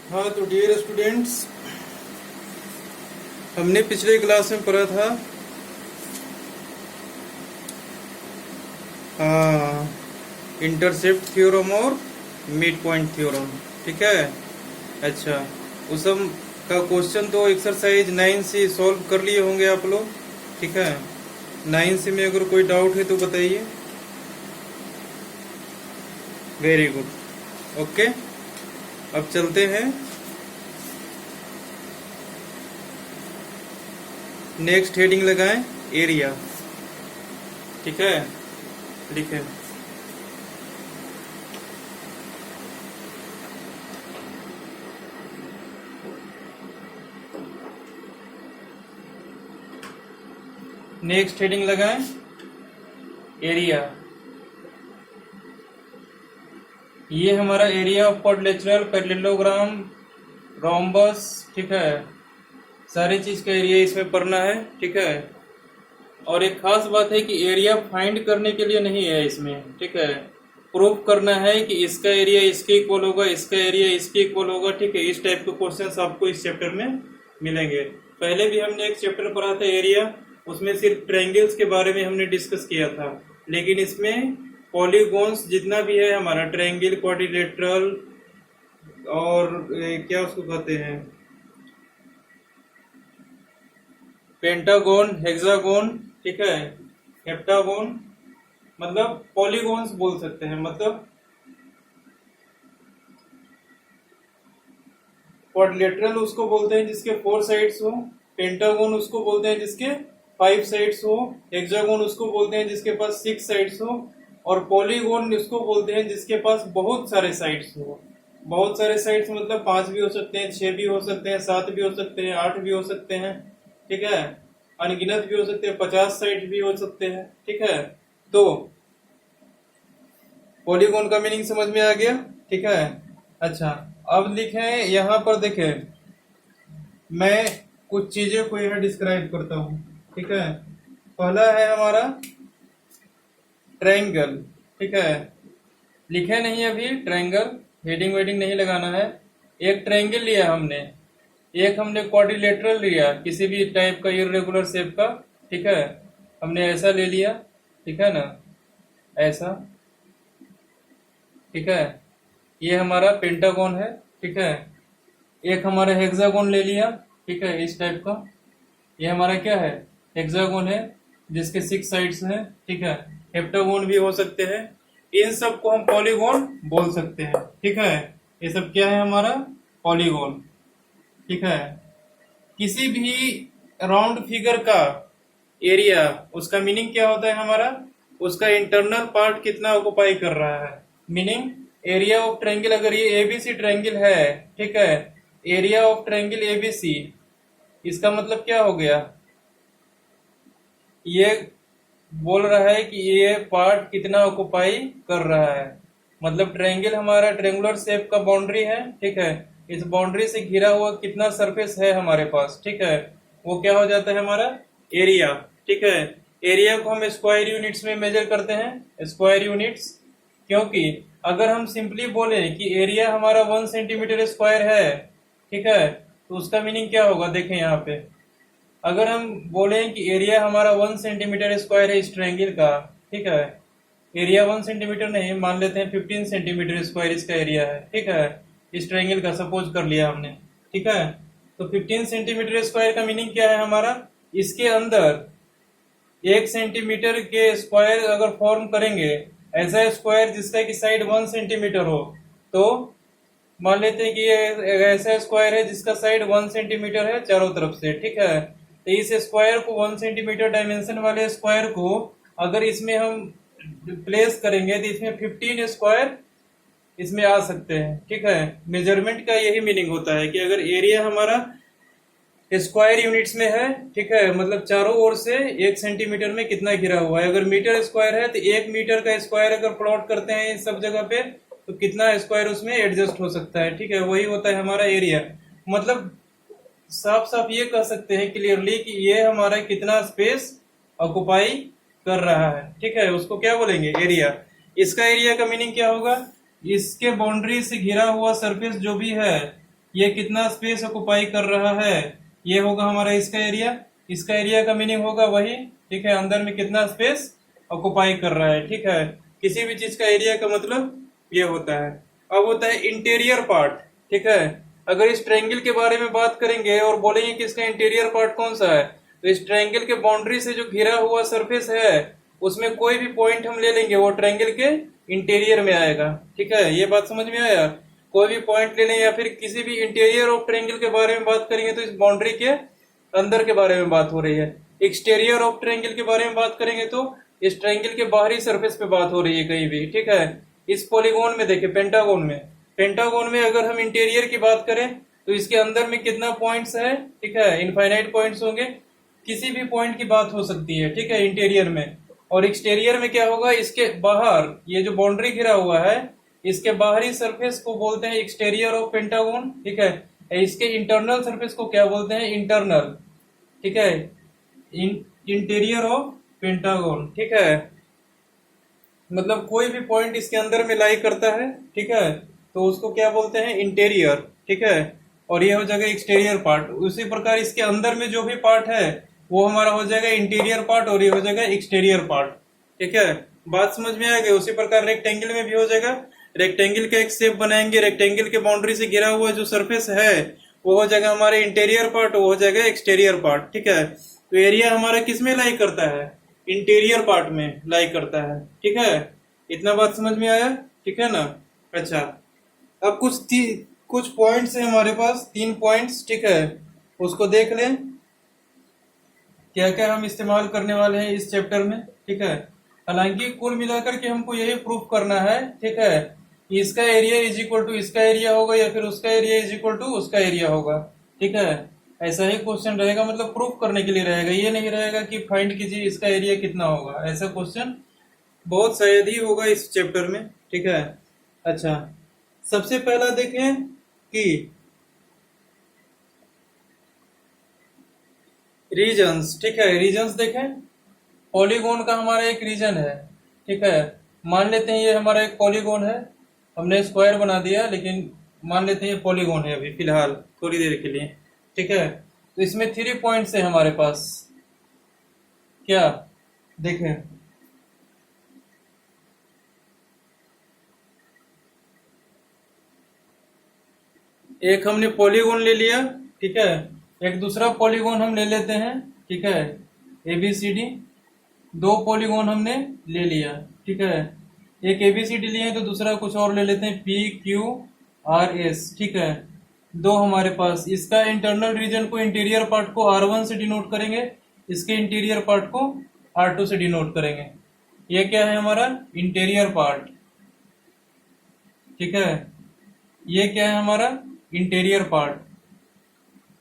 हाँ तो dear students, हमने पिछले क्लास में पढ़ा था इंटरसेप्ट थ्योरम और मिड पॉइंट थ्योरम। ठीक है। अच्छा, उस सब का क्वेश्चन तो एक्सरसाइज 9 से सॉल्व कर लिए होंगे आप लोग। ठीक है। 9 से में अगर कोई डाउट है तो बताइए। Very good. ओके, अब चलते हैं नेक्स्ट। हेडिंग लगाएं एरिया। ठीक है, लिखें नेक्स्ट हेडिंग लगाएं एरिया। ये हमारा area of quadrilateral, parallelogram, rhombus. ठीक है, सारी चीज का एरिया इसमें पढ़ना है। ठीक है। और एक खास बात है कि एरिया फाइंड करने के लिए नहीं है इसमें। ठीक है, प्रूफ करना है कि इसका एरिया इसके इक्वल होगा, इसका एरिया इसके इक्वल होगा। ठीक है, इस टाइप के क्वेश्चंस आपको इस चैप्टर में मिलेंगे। पहले भी हमने एक चैप्टर पढ़ा था एरिया, उसमें सिर्फ ट्रायंगल्स के बारे में हमने डिस्कस किया था, लेकिन इसमें पॉलीगॉन्स जितना भी है हमारा, ट्रायंगल, क्वाड्रिलेटरल और क्या उसको कहते हैं, पेंटागोन, हेक्सागोन, ठीक है, हेप्टागोन, मतलब पॉलीगॉन्स बोल सकते हैं। मतलब क्वाड्रिलेटरल उसको बोलते हैं जिसके 4 साइड्स हो, पेंटागोन उसको बोलते हैं जिसके 5 साइड्स हो, हेक्सागोन उसको बोलते हैं जिसके पास 6 साइड्स हो, और पॉलीगॉन उसको बोलते हैं जिसके पास बहुत सारे साइड्स हो। बहुत सारे साइड्स मतलब 5 भी हो सकते हैं, 6 भी हो सकते हैं, 7 भी हो सकते हैं, 8 भी हो सकते हैं। ठीक है, अनगिनत भी हो सकते हैं, 50 साइड भी हो सकते हैं। ठीक है, तो पॉलीगॉन का मीनिंग समझ में आ गया। ठीक है। अच्छा, अब लिखें यहाँ पर, देखें मैं कुछ चीजें को यहाँ डिस्क्राइब करता हूँ। ठीक है, पहला है हमारा ट्रायंगल। ठीक है, लिखे नहीं अभी ट्रायंगल, हेडिंग वेडिंग नहीं लगाना है। एक ट्रायंगल लिया हमने, एक हमने क्वाड्रिलेटरल लिया, किसी भी टाइप का इर्रेगुलर शेप का। ठीक है, हमने ऐसा ले लिया। ठीक है ना, ऐसा। ठीक है, ये हमारा पेंटागोन है। ठीक है, एक हमारा हेक्सागोन ले लिया। ठीक है, इस टाइप का। ये हमारा क्या है, हेक्सागोन है जिसके 6 साइड्स हैं। ठीक है, हेप्टागोन भी हो सकते हैं। इन सब को हम पॉलीगॉन बोल सकते हैं। ठीक है, ये सब क्या है हमारा, पॉलीगॉन। ठीक है, किसी भी राउंड फिगर का एरिया, उसका मीनिंग क्या होता है हमारा, उसका इंटरनल पार्ट कितना ऑक्युपाई कर रहा है। मीनिंग एरिया ऑफ ट्रायंगल, अगर ये एबीसी ट्रायंगल है, ठीक है, एरिया ऑफ ट्रायंगल एबीसी, इसका मतलब क्या हो गया, ये बोल रहा है कि ये पार्ट कितना ऑक्युपाई कर रहा है। मतलब ट्रायंगल हमारा ट्रायंगुलर शेप का बाउंड्री है। ठीक है, इस बाउंड्री से घिरा हुआ कितना सरफेस है हमारे पास, ठीक है, वो क्या हो जाता है हमारा एरिया। ठीक है, एरिया को हम स्क्वायर यूनिट्स में मेजर करते हैं, स्क्वायर यूनिट्स। क्योंकि अगर हम सिंपली बोले कि एरिया हमारा 1 सेंटीमीटर स्क्वायर है, ठीक है, तो उसका मीनिंग क्या होगा, देखें यहाँ पे। अगर हम बोलें कि एरिया हमारा 1 सेंटीमीटर स्क्वायर है इस ट्रायंगल का, ठीक है, एरिया 1 सेंटीमीटर नहीं, मान लेते हैं 15 सेंटीमीटर स्क्वायर इसका एरिया है। ठीक है, इस ट्रायंगल का सपोज कर लिया हमने। ठीक है, तो 15 सेंटीमीटर स्क्वायर का मीनिंग क्या है हमारा, इसके अंदर 1 सेंटीमीटर के स्क्वायर अगर फॉर्म करेंगे, ऐसा स्क्वायर जिसका की साइड 1 सेंटीमीटर हो, तो मान लेते हैं कि ये ऐसा स्क्वायर है जिसका साइड 1 सेंटीमीटर है चारों तरफ से। ठीक है, तो इस स्क्वायर को 1 सेंटीमीटर डायमेंशन वाले स्क्वायर को अगर इसमें हम प्लेस करेंगे तो इसमें 15 स्क्वायर इसमें आ सकते हैं। ठीक है, मेजरमेंट का यही मीनिंग होता है कि अगर एरिया हमारा स्क्वायर यूनिट्स में है, ठीक है, मतलब चारों ओर से 1 सेंटीमीटर में कितना घिरा हुआ है। अगर मीटर स्क्वायर है तो 1 मीटर का स्क्वायर अगर प्लॉट करते हैं इस सब जगह पे, तो कितना स्क्वायर उसमें एडजस्ट हो सकता है। ठीक है, वही होता है हमारा एरिया। मतलब साफ साफ ये कह सकते हैं क्लियरली कि ये हमारा कितना स्पेस ऑक्युपाई कर रहा है। ठीक है, उसको क्या बोलेंगे, एरिया। इसका एरिया का मीनिंग क्या होगा, इसके बाउंड्री से घिरा हुआ सरफेस जो भी है, ये कितना स्पेस ऑक्युपाई कर रहा है, ये होगा हमारा इसका एरिया। इसका एरिया का मीनिंग होगा वही, ठीक है, अंदर में कितना स्पेस ऑक्युपाई कर रहा है, ठीक है। किसी भी चीज का एरिया का मतलब ये होता है। अब होता है इंटीरियर पार्ट, ठीक है। अगर इस ट्रायंगल के बारे में बात करेंगे और बोलेंगे कि इसका इंटीरियर पार्ट कौन सा है, तो इस ट्रायंगल के बाउंड्री से जो घिरा हुआ सरफेस है उसमें कोई भी पॉइंट हम ले लेंगे वो ट्रायंगल के इंटीरियर में आएगा, ठीक है। ये बात समझ में आया? कोई भी पॉइंट ले लें या फिर किसी भी इंटीरियर ऑफ ट्रायंगल के बारे में बात करेंगे तो इस बाउंड्री के अंदर के बारे में बात हो रही है। एक्सटीरियर ऑफ ट्रायंगल के बारे में बात करेंगे तो इस ट्रायंगल के बाहरी सरफेस पे बात हो रही है कहीं भी, ठीक है। इस पॉलीगोन में देखिए, पेंटागोन में अगर हम इंटीरियर की बात करें तो इसके अंदर में कितना पॉइंट्स है, ठीक है, इनफाइनाइट पॉइंट्स होंगे। किसी भी पॉइंट की बात हो सकती है, ठीक है, इंटीरियर में। और एक्सटीरियर में क्या होगा, इसके बाहर ये जो बाउंड्री घिरा हुआ है इसके बाहरी सरफेस को बोलते हैं एक्सटीरियर ऑफ पेंटागोन, ठीक है। इसके इंटरनल सरफेस को क्या बोलते हैं, इंटरनल, ठीक है, इंटीरियर ऑफ पेंटागोन, ठीक है। मतलब कोई भी पॉइंट इसके अंदर में लाई करता है, ठीक है, तो उसको क्या बोलते हैं, इंटीरियर, ठीक है। और ये हो जाएगा एक्सटीरियर पार्ट। उसी प्रकार इसके अंदर में जो भी पार्ट है वो हमारा हो जाएगा इंटीरियर पार्ट और ये हो जाएगा एक्सटीरियर पार्ट, ठीक है। बात समझ में आ गई? उसी प्रकार रेक्टेंगल में भी हो जाएगा। रेक्टेंगल का एक शेप बनाएंगे, रेक्टेंगल के बाउंड्री से घिरा हुआ जो सरफेस है वो हो जाएगा हमारे इंटीरियर पार्ट, वो हो जाएगा एक्सटीरियर पार्ट, ठीक है। तो एरिया हमारा किस में लाई करता है, इंटीरियर पार्ट में लाई करता है, ठीक है। इतना बात समझ में आया, ठीक है ना। अच्छा, अब कुछ पॉइंट्स है हमारे पास, 3 पॉइंट्स, ठीक है, उसको देख लें क्या क्या हम इस्तेमाल करने वाले हैं इस चैप्टर में, ठीक है। हालांकि कुल मिलाकर के हमको यही प्रूफ करना है, ठीक है, कि इसका एरिया इज इक्वल टू इसका एरिया होगा या फिर उसका एरिया इज इक्वल टू उसका एरिया होगा, ठीक है। ऐसा ही क्वेश्चन रहेगा, मतलब प्रूफ करने के लिए रहेगा। ये नहीं रहेगा कि फाइंड कीजिए इसका एरिया कितना होगा, ऐसा क्वेश्चन बहुत शायद ही होगा इस चैप्टर में, ठीक है। अच्छा, सबसे पहला देखें कि रीजन्स, ठीक है, रीजन्स देखें। पॉलीगोन का हमारा एक रीजन है, ठीक है। मान लेते हैं ये हमारा एक पॉलीगोन है, हमने स्क्वायर बना दिया लेकिन मान लेते हैं ये पॉलीगोन है अभी फिलहाल थोड़ी देर के लिए, ठीक है। तो इसमें 3 पॉइंट्स है हमारे पास, क्या देखें, एक हमने पॉलीगोन ले लिया, ठीक है, एक दूसरा पॉलीगोन हम ले लेते हैं, ठीक है, ABCD। 2 पॉलीगोन हमने ले लिया, ठीक है, एक ABCD लिए तो दूसरा कुछ और ले लेते हैं PQRS, ठीक है। 2 हमारे पास, इसका इंटरनल रीजन को इंटीरियर पार्ट को R1 से डिनोट करेंगे, इसके इंटीरियर पार्ट को R2 से डिनोट करेंगे। ये क्या है हमारा इंटीरियर पार्ट, ठीक है। ये क्या है हमारा इंटीरियर पार्ट।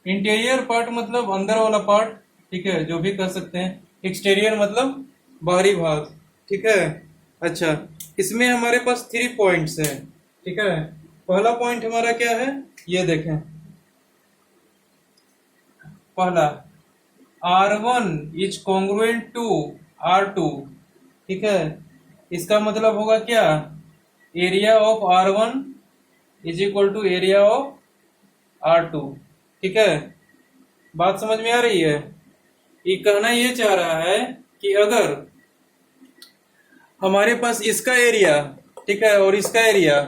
इंटीरियर पार्ट मतलब अंदर वाला पार्ट, ठीक है, जो भी कर सकते हैं। एक्सटीरियर मतलब बाहरी भाग, ठीक है। अच्छा, इसमें हमारे पास 3 पॉइंट्स हैं, ठीक है। पहला पॉइंट हमारा क्या है, ये देखें, पहला R1 is congruent to R2, ठीक है। इसका मतलब होगा क्या, area of R1 is equal to area of R2, ठीक है। बात समझ में आ रही है? ये कहना ये चाह रहा है कि अगर हमारे पास इसका एरिया, ठीक है, और इसका एरिया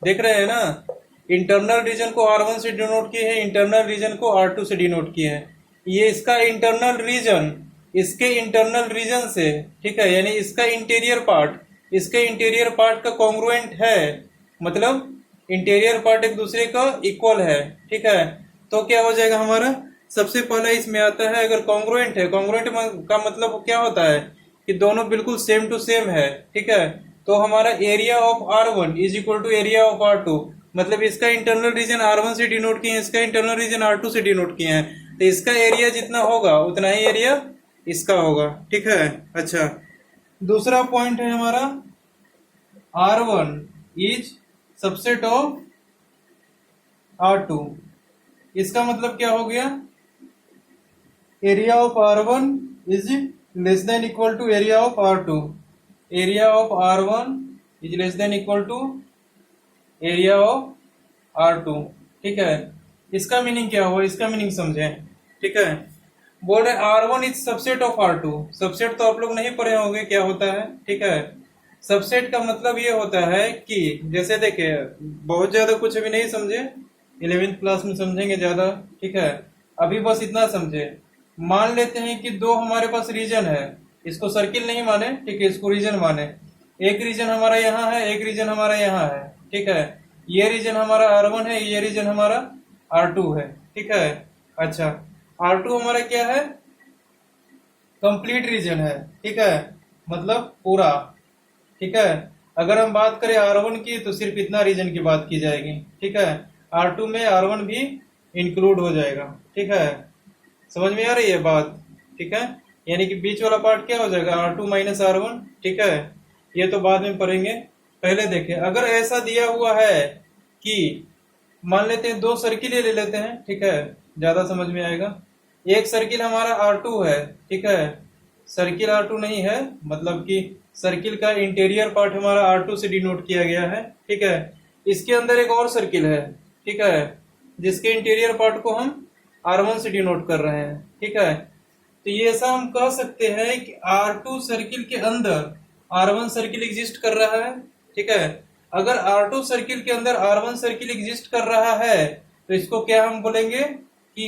देख रहे हैं ना, इंटरनल रीजन को R1 से डिनोट किए हैं, इंटरनल रीजन को R2 से डिनोट किए हैं। ये इसका इंटरनल रीजन इसके इंटरनल रीजन से, ठीक है, यानी इसका इंटीरियर पार्ट इसके इंटीरियर पार्ट का कॉन्ग्रुएंट है, मतलब इंटीरियर पार्ट एक दूसरे का इक्वल है, ठीक है। तो क्या हो जाएगा हमारा, सबसे पहला इसमें आता है अगर कॉन्ग्रुएंट है। कॉन्ग्रुएंट का मतलब क्या होता है कि दोनों बिल्कुल सेम टू सेम है, ठीक है। तो हमारा area of R1 is equal to area of R2, मतलब इसका इंटरनल रीजन R1 से डिनोट किए हैं, इसका इंटरनल रीजन R2 से डिनोट किए हैं, तो इसका एरिया जितना होगा उतना ही एरिया इसका होगा, ठीक है। अच्छा, दूसरा पॉइंट है हमारा R1 is subset of R2। इसका मतलब क्या हो गया, area of R1 is less than equal to area of R2। Area of R1 is less than equal to area of R2, ठीक है। इसका मीनिंग क्या हुआ, इसका मीनिंग समझें। ठीक है, बोल रहे R1 is subset of R2। Subset तो आप लोग नहीं पढ़े होंगे क्या होता है। ठीक है, सबसेट का मतलब ये होता है कि जैसे देखिए, बहुत ज्यादा कुछ अभी नहीं समझे, 11th क्लास में समझेंगे ज्यादा। ठीक है, अभी बस इतना समझे। मान लेते हैं कि दो हमारे पास रीजन है, इसको सर्किल नहीं माने, ठीक है, इसको रीजन माने। एक रीजन हमारा यहाँ है, एक रीजन हमारा यहाँ है। ठीक है, ये रीजन हमारा R1 है, ये रीजन हमारा R2 है। ठीक है, अच्छा, R2 हमारा क्या है, कंप्लीट रीजन है। ठीक है, मतलब पूरा। ठीक है, अगर हम बात करें R1 की तो सिर्फ इतना रीजन की बात की जाएगी। ठीक है, R2 में R1 भी इंक्लूड हो जाएगा। ठीक है, समझ में आ रही है बात। ठीक है, यानी कि बीच वाला पार्ट क्या हो जाएगा, R2 माइनस R1। ठीक है, ये तो बाद में पढ़ेंगे। पहले देखें, अगर ऐसा दिया हुआ है कि मान लेते हैं दो सर्किल ले लेते हैं। ठीक है, ज्यादा समझ में आएगा। एक सर्किल हमारा R2 है। ठीक है, सर्किल R2 नहीं है, मतलब कि सर्किल का इंटीरियर पार्ट हमारा R2 से डिनोट किया गया है। ठीक है, इसके अंदर एक और सर्किल है। ठीक है, जिसके इंटीरियर पार्ट को हम R1 से डिनोट कर रहे हैं। ठीक है, तो ये ऐसा हम कह सकते हैं कि R2 सर्किल के अंदर R1 सर्किल एग्जिस्ट कर रहा है। ठीक है, अगर R2 सर्किल के अंदर R1 सर्किल एग्जिस्ट कर रहा है तो इसको क्या हम बोलेंगे कि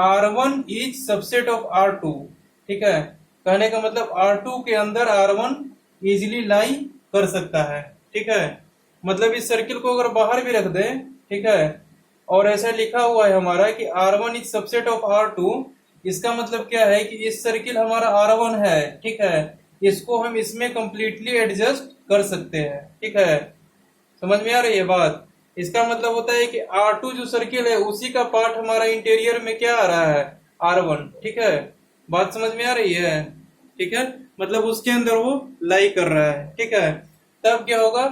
R1 is subset of R2। ठीक है, कहने का मतलब R2 के अंदर R1 इजिली लाई कर सकता है। ठीक है, मतलब इस सर्किल को अगर बाहर भी रख दें, ठीक है, और ऐसा लिखा हुआ है हमारा कि R1 is subset of R2, इसका मतलब क्या है कि इस सर्किल हमारा R1 है। ठीक है, इसको हम इसमें कंप्लीटली एडजस्ट कर सकते हैं। ठीक है, समझ में आ रही है बात। इसका मतलब होता है कि R2 जो सर्किल है उसी का पार्ट हमारा इंटीरियर में क्या आ रहा है, R1। ठीक है, बात समझ में आ रही है। ठीक है, मतलब उसके अंदर वो लाई कर रहा है। ठीक है, तब क्या होगा,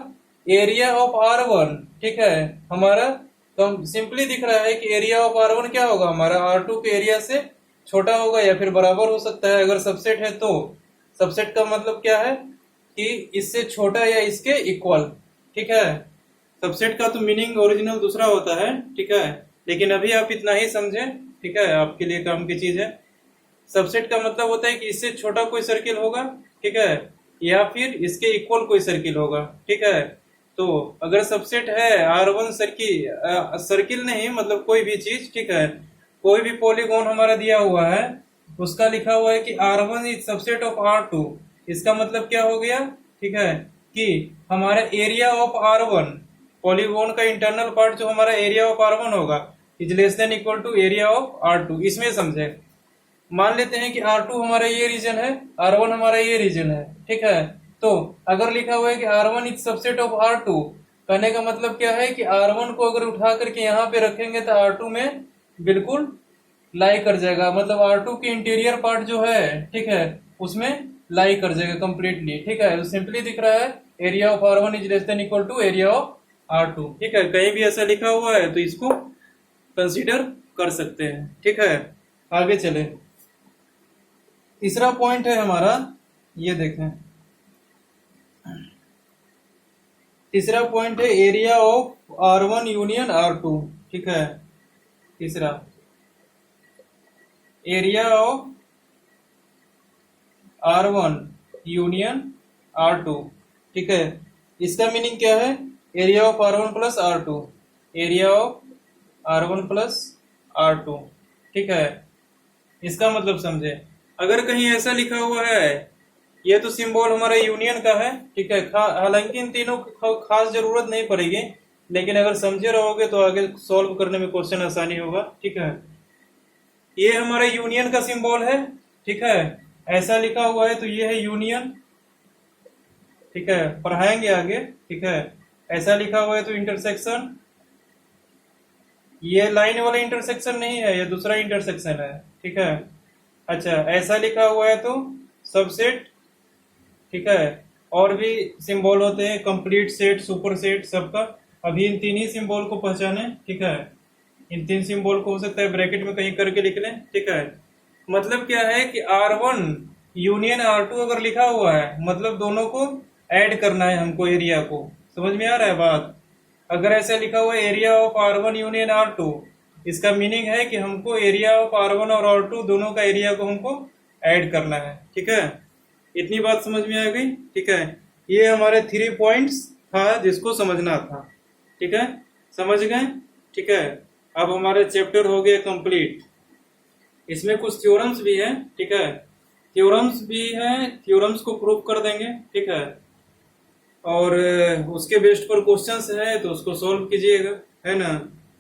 एरिया ऑफ R1, ठीक है, हमारा तो सिंपली दिख रहा है कि एरिया ऑफ R1 क्या होगा, हमारा R2 के एरिया से छोटा होगा या फिर बराबर हो सकता है अगर सबसेट है तो। सबसेट का मतलब क्या है कि इससे छोटा या इसके इक्वल। ठीक है, सबसेट का तो मीनिंग ओरिजिनल दूसरा होता है। ठीक है, लेकिन अभी आप इतना ही समझें। ठीक है, आपके लिए काम की चीज है। सबसेट का मतलब होता है कि इससे छोटा कोई सर्किल होगा। ठीक है, या फिर इसके इक्वल कोई सर्किल होगा। ठीक है, तो अगर सबसेट है R1 सर्किल, सर्किल नहीं मतलब कोई भी चीज। ठीक है, कोई भी पॉलीगॉन हमारा दिया हुआ है, उसका लिखा हुआ है कि R1 is subset of R2। इसका मतलब क्या हो गया, ठीक है, कि हमारा एरिया ऑफ R1, पॉलीगॉन का इंटरनल पार्ट जो हमारा एरिया ऑफ R1 होगा, is less than equal to area of R2। इसमें समझे, मान लेते हैं कि R2 हमारा ये रीजन है, R1 हमारा ये रीजन है। ठीक है, तो अगर लिखा हुआ है कि R1 is subset of R2, कहने का मतलब क्या है कि R1 को अगर उठा करके यहाँ पे रखेंगे तो R2 में बिल्कुल लाई कर जाएगा, मतलब R2 के इंटीरियर पार्ट जो है, ठीक है, उसमें लाई कर जाएगा कंप्लीटली। ठीक है, तो सिंपली दिख रहा है area of R1 is less than equal to area of R2। ठीक है, कहीं भी ऐसा लिखा हुआ है तो इसको कंसीडर कर सकते हैं। ठीक है, आगे चले। तीसरा पॉइंट है हमारा, ये देखें, तीसरा पॉइंट है area of R1 union R2। ठीक है, तीसरा area of R1 union R2। ठीक है, इसका मीनिंग क्या है, area of R1 plus R2, area of R1 plus R2। ठीक है, इसका मतलब समझे, अगर कहीं ऐसा लिखा हुआ है, ये तो सिंबल हमारा यूनियन का है। ठीक है, हालांकि इन तीनों को खास जरूरत नहीं पड़ेगी, लेकिन अगर समझे रहोगे तो आगे सॉल्व करने में क्वेश्चन आसानी होगा। ठीक है, ये हमारा यूनियन का सिंबल है। ठीक है, ऐसा लिखा हुआ है तो ये है यूनियन। ठीक है, पढ़ाएंगे आगे। ठीक है, ऐसा लिखा हुआ है तो इंटरसेक्शन, ये लाइन वाला इंटरसेक्शन नहीं है, ये दूसरा इंटरसेक्शन है। ठीक है, अच्छा, ऐसा लिखा हुआ है तो सबसेट। ठीक है, और भी सिंबल होते हैं, कंप्लीट सेट, सुपर सेट, सबका। अभी इन तीन ही सिंबल को पहचाने। ठीक है, इन तीन सिंबल को हो सकता है ब्रैकेट में कहीं करके लिख लें। ठीक है, मतलब क्या है कि R1 यूनियन R2 अगर लिखा हुआ है, मतलब दोनों को ऐड करना है हमको, एरिया को। समझ में आ रहा है बात। अगर ऐसा लिखा हुआ है area of R1 union R2, इसका मीनिंग है कि हमको एरिया ऑफ R1 और R2 दोनों का एरिया को हमको ऐड करना है। ठीक है, इतनी बात समझ में आ गई। ठीक है, ये हमारे 3 पॉइंट्स था जिसको समझना था। ठीक है, समझ गए। ठीक है, अब हमारे चैप्टर हो गए कंप्लीट। इसमें कुछ थ्योरम्स भी है। ठीक है, थ्योरम्स भी है, थ्योरम्स को प्रूव कर देंगे। ठीक है, और उसके बेस्ड पर क्वेश्चंस है तो उसको सॉल्व कीजिएगा, है ना।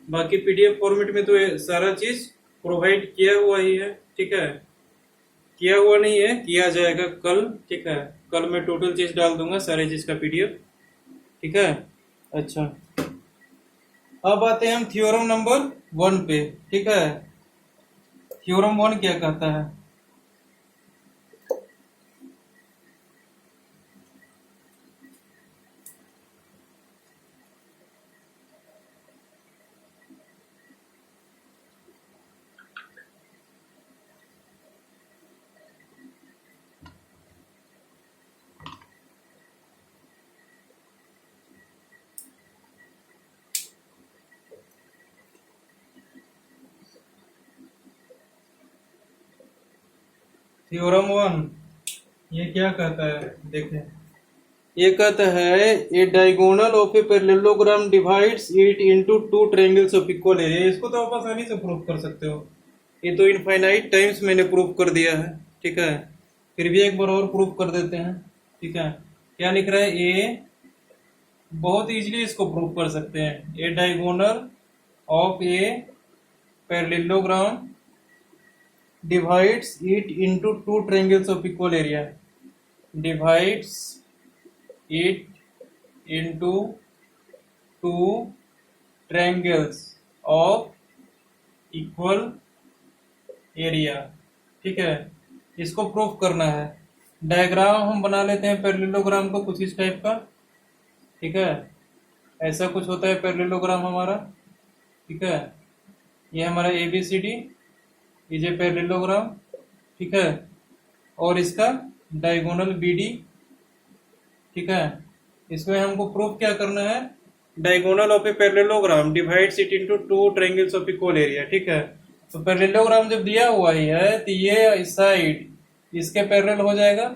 बाकी पीडीएफ फॉर्मेट में तो ये सारा चीज प्रोवाइड किया हुआ ही है। ठीक है, किया हुआ नहीं है, किया जाएगा कल। ठीक है, कल मैं टोटल चीज डाल दूंगा, सारी चीज का पीडीएफ। ठीक है, अच्छा, अब आते हैं हम थ्योरम नंबर 1 पे। ठीक है, थ्योरम 1 क्या कहता है? थ्योरम 1 ये क्या कहता है, देखें। ये कहता है a diagonal of a parallelogram divides it into 2 triangles of equal area. इसको तो आप आसानी से प्रूव कर सकते हो, ये तो इनफाइनाइट टाइम्स मैंने प्रूव कर दिया है। ठीक है, फिर भी एक बार और प्रूव कर देते हैं। ठीक है, क्या लिख रहा है? ए, बहुत इजीली इसको प्रूव कर सकते हैं। A diagonal of a parallelogram divides it into 2 triangles of equal area, divides it into 2 triangles of equal area। ठीक है, इसको प्रूफ करना है। डायग्राम हम बना लेते हैं पैरेललोग्राम को कुछ इस टाइप का। ठीक है, ऐसा कुछ होता है पैरेललोग्राम हमारा। ठीक है, ये हमारा ABCD इज ए पैरेललोग्राम। ठीक है, और इसका डायगोनल BD। ठीक है, इसमें हमको प्रूफ क्या करना है? Diagonal of a parallelogram divides it into 2 triangles of equal area. ठीक है, तो पैरेललोग्राम जब दिया हुआ ही है तो ये साइड इसके पैरेलल हो जाएगा,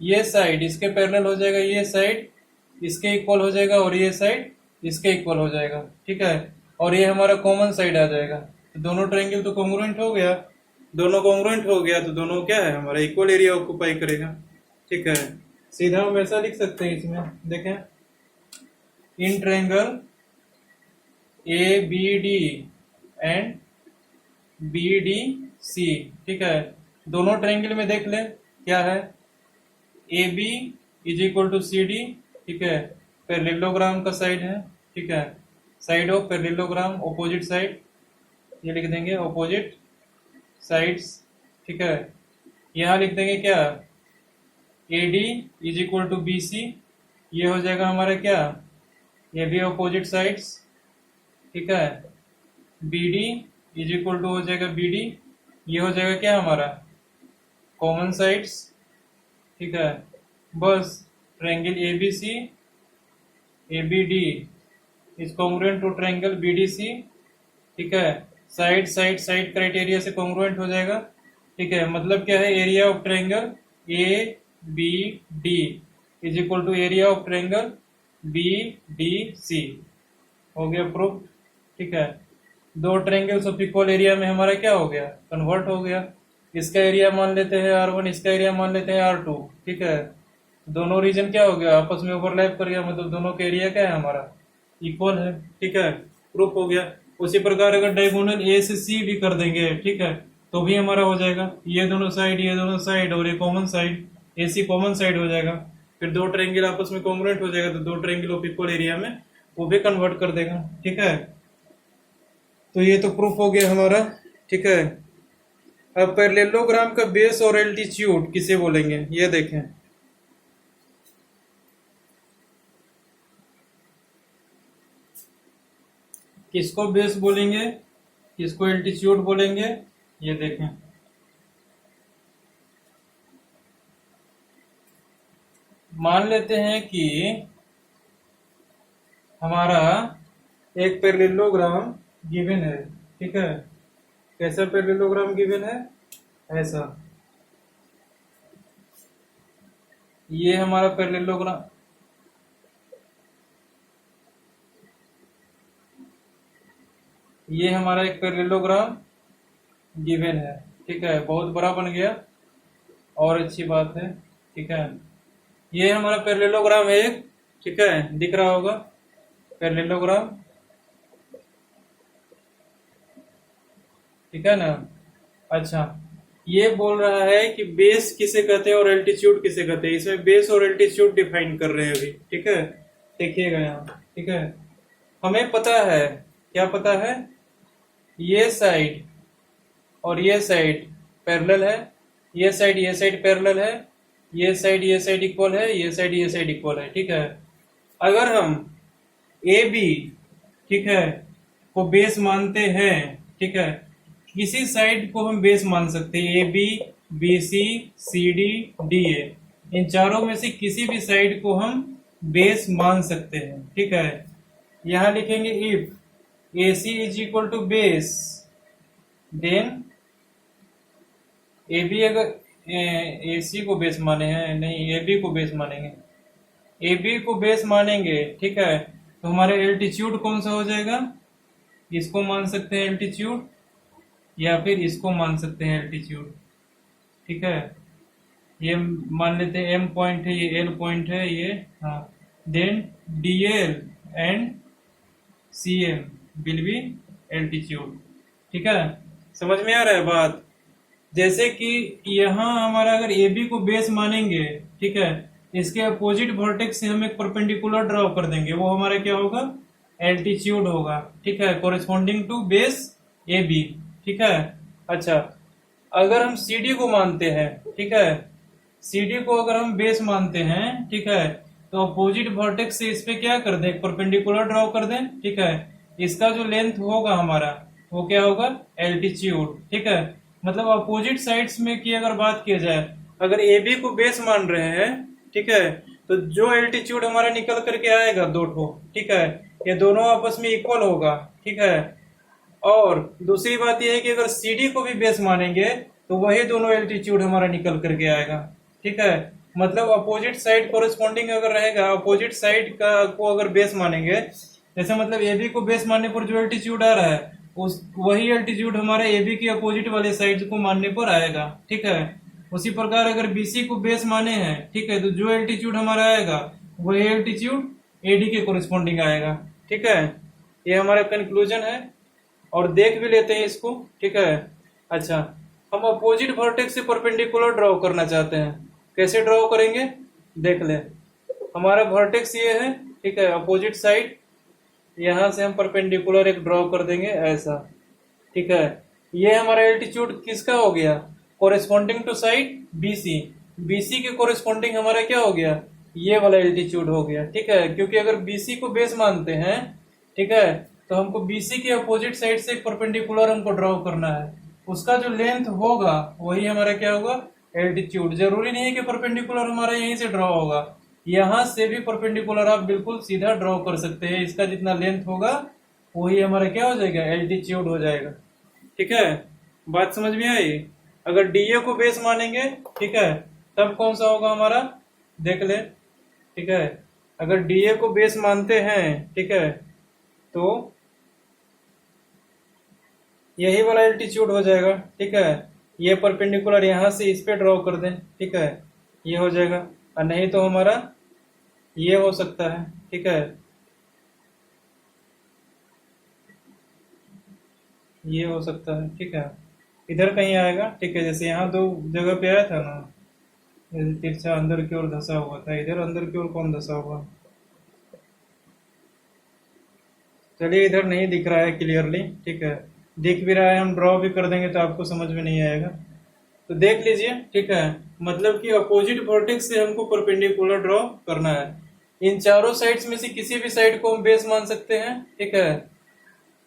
ये साइड इसके पैरेलल हो जाएगा, ये साइड इसके इक्वल हो जाएगा, और ये साइड इसके इक्वल हो जाएगा। ठीक है, और ये हमारा कॉमन साइड आ जाएगा। तो दोनों ट्रायंगल तो कॉन्ग्रुएंट हो गया, दोनों कॉन्ग्रुएंट हो गया तो दोनों क्या है, हमारा इक्वल एरिया ऑक्यूपाई करेगा। ठीक है, सीधा हम ऐसा लिख सकते हैं इसमें, देखें। In triangle ABD and BDC। ठीक है, दोनों ट्रायंगल में देख लें क्या है। AB is equal to CD। ठीक है, पैरेललोग्राम का साइड है। ठीक है, side of parallelogram, opposite side, ये लिख देंगे ऑपोजिट साइड्स। ठीक है, यहाँ लिख देंगे क्या, AD is equal to BC। ये हो जाएगा हमारा क्या, ये भी ऑपोजिट साइड्स। ठीक है, BD इज इक्वल टू हो जाएगा BD, ये हो जाएगा क्या हमारा, कॉमन साइड्स। ठीक है, बस triangle ABC ABD is congruent to triangle BDC। ठीक है, साइड साइड साइड क्राइटेरिया से कॉन्ग्रुएंट हो जाएगा। ठीक है, मतलब क्या है, area of triangle ABD is equal to area of triangle BDC। हो गया प्रूफ। ठीक है, 2 ट्रायंगल्स ऑफ इक्वल एरिया में हमारा क्या हो गया, कन्वर्ट हो गया। इसका एरिया मान लेते हैं R1, इसका एरिया मान लेते हैं R2। ठीक है, दोनों रीजन क्या हो गया, आपस में ओवरलैप कर गया, मतलब दोनों का एरिया क्या है हमारा, इक्वल है। ठीक है, प्रूफ हो गया। उसी प्रकार अगर डायगोनल A से C भी कर देंगे, ठीक है, तो भी हमारा हो जाएगा। ये दोनों साइड, ये दोनों साइड, और ये common side, AC common side हो जाएगा। फिर 2 ट्रायंगल आपस में कॉन्ग्रुएंट हो जाएगा, तो 2 ट्रायंगल ऑफ इक्वल एरिया में वो भी कन्वर्ट कर देगा। ठीक है, तो ये तो प्रूफ हो गया हमारा। ठीक है, अब पैरेललोग्राम का बेस और एल्टीट्यूड किसे बोलेंगे, ये देखें। किसको बेस बोलेंगे, किसको एल्टीट्यूड बोलेंगे, ये देखें। मान लेते हैं कि हमारा एक पैरेललोग्राम गिवन है, ठीक है। कैसा पैरेललोग्राम गिवन है? ऐसा, ये हमारा पैरेललोग्राम, ये हमारा एक पैरेललोग्राम गिवन है, ठीक है। बहुत बड़ा बन गया और अच्छी बात है, ठीक है। ये हमारा पैरेललोग्राम है एक, ठीक है, दिख रहा होगा पैरेललोग्राम, ठीक है ना। अच्छा, ये बोल रहा है कि बेस किसे कहते हैं और एल्टीट्यूड किसे कहते हैं। इसमें बेस और एल्टीट्यूड डिफाइन कर रहे हैं अभी, ठीक है। देखिएगा यहाँ, ठीक है। हमें पता है, क्या पता है? ये साइड और ये साइड पैरेलल है, ये साइड पैरेलल है, ये साइड इक्वल है, ये साइड इक्वल है, ठीक है। अगर हम ए बी, ठीक है, को बेस मानते हैं, ठीक है, किसी साइड को हम बेस मान सकते हैं, A B, B C, C D, D A, इन चारों में से किसी भी साइड को हम बेस मान सकते हैं, ठीक है। यहां लिखेंगे if A C is equal to base, then A B, अगर ए सी को बेस माने हैं, नहीं ए बी को बेस मानेंगे, ए बी को बेस मानेंगे, ठीक है, तो हमारे एल्टीट्यूड कौन सा हो जाएगा? इसको मान सकते हैं एल्टीट्यूड, या फिर इसको मान सकते हैं एल्टीट्यूड, ठीक है। ये मान लेते हैं एम पॉइंट है, ये एल पॉइंट है, ये, हाँ, then D L and C M will be altitude, ठीक है। समझ में आ रहा है बात? जैसे कि यहाँ हमारा अगर ए बी को बेस मानेंगे, ठीक है, इसके अपोजिट वर्टेक्स से हम एक परपेंडिकुलर ड्रॉ कर देंगे, वो हमारा क्या होगा? एल्टीट्यूड होगा, ठीक है, corresponding to base A B, ठीक है। अच्छा, अगर हम सी डी को मानते हैं, ठीक है, सी डी को अगर हम बेस मानते हैं, ठीक है, तो अपोजिट वर्टेक्स से इस पे क्या कर दें? परपेंडिकुलर ड्रॉ कर दें, ठीक है। इसका जो लेंथ होगा हमारा, वो क्या होगा? एल्टीट्यूड, ठीक है। मतलब अपोजिट साइड्स में की अगर बात की जाए, अगर ए बी को बेस मान रहे हैं, ठीक है, तो जो एल्टीट्यूड हमारा निकल करके आएगा दो ठो, ठीक है, ये दोनों आपस में इक्वल होगा, ठीक है। और दूसरी बात यह है कि अगर सी डी को भी बेस मानेंगे तो वही दोनों एल्टीट्यूड हमारा निकल करके आएगा, ठीक है। मतलब अपोजिट साइड कोरिस्पॉन्डिंग अगर रहेगा, अपोजिट साइड का को अगर बेस मानेंगे, जैसे मतलब ए बी को बेस मानने पर जो एल्टीट्यूड आ रहा है, उस वही एल्टीट्यूड हमारे ए बी की अपोजिट वाले साइड को मानने पर आएगा, ठीक है। उसी प्रकार अगर बीसी को बेस माने हैं, ठीक है, तो जो एल्टीट्यूड हमारा आएगा वही एल्टीट्यूड एडी के कोरिस्पॉन्डिंग आएगा, ठीक है। ये हमारा कंक्लूजन है और देख भी लेते हैं इसको, ठीक है। अच्छा, हम अपोजिट वर्टेक्स से परपेंडिकुलर ड्रॉ करना चाहते हैं, कैसे ड्रॉ करेंगे? देख ले, हमारा वर्टेक्स ये है, ठीक है, अपोजिट साइड, यहां से हम परपेंडिकुलर एक ड्रॉ कर देंगे ऐसा, ठीक है। ये हमारा एल्टीट्यूड किसका हो गया? Corresponding to side BC, BC के कोरिस्पॉन्डिंग हमारा क्या हो गया? ये वाला एल्टीट्यूड हो गया, ठीक है। क्योंकि अगर बीसी को बेस मानते हैं, ठीक है, तो हमको बीसी के अपोजिट साइड से एक परपेंडिकुलर हमको ड्रॉ करना है, उसका जो लेंथ होगा वही हमारा क्या होगा? एल्टीट्यूड। जरूरी नहीं है कि परपेंडिकुलर हमारा यहीं से ड्रॉ होगा, यहां से भी परपेंडिकुलर आप बिल्कुल सीधा ड्रॉ कर सकते हैं, इसका जितना लेंथ होगा वही हमारा क्या हो जाएगा? एल्टीट्यूड हो जाएगा, ठीक है। बात समझ में आई? अगर डीए को बेस मानेंगे, ठीक है, तब कौन सा होगा हमारा? देख ले, ठीक है, अगर डीए को बेस मानते हैं, ठीक है, तो यही वाला एल्टीट्यूड हो जाएगा, ठीक है। ये परपेंडिकुलर यहां से इस पे ड्रॉ कर दें, ठीक है, ये हो जाएगा। और नहीं तो हमारा ये हो सकता है, ठीक है, ये हो सकता है, ठीक है, इधर कहीं आएगा, ठीक है। जैसे यहाँ दो जगह पे आया था ना, तिरछा अंदर की ओर धंसा हुआ था, इधर अंदर की ओर कौन धंसा हुआ? चलिए, इधर नहीं दिख रहा है क्लियरली, ठीक है, दिख भी रहा है, हम ड्रॉ भी कर देंगे तो आपको समझ में नहीं आएगा, तो देख लीजिए, ठीक है। मतलब कि अपोजिट वर्टेक्स से हमको परपेंडिकुलर ड्रॉ करना है, इन चारों साइड्स में से किसी भी साइड को हम बेस मान सकते हैं, ठीक है।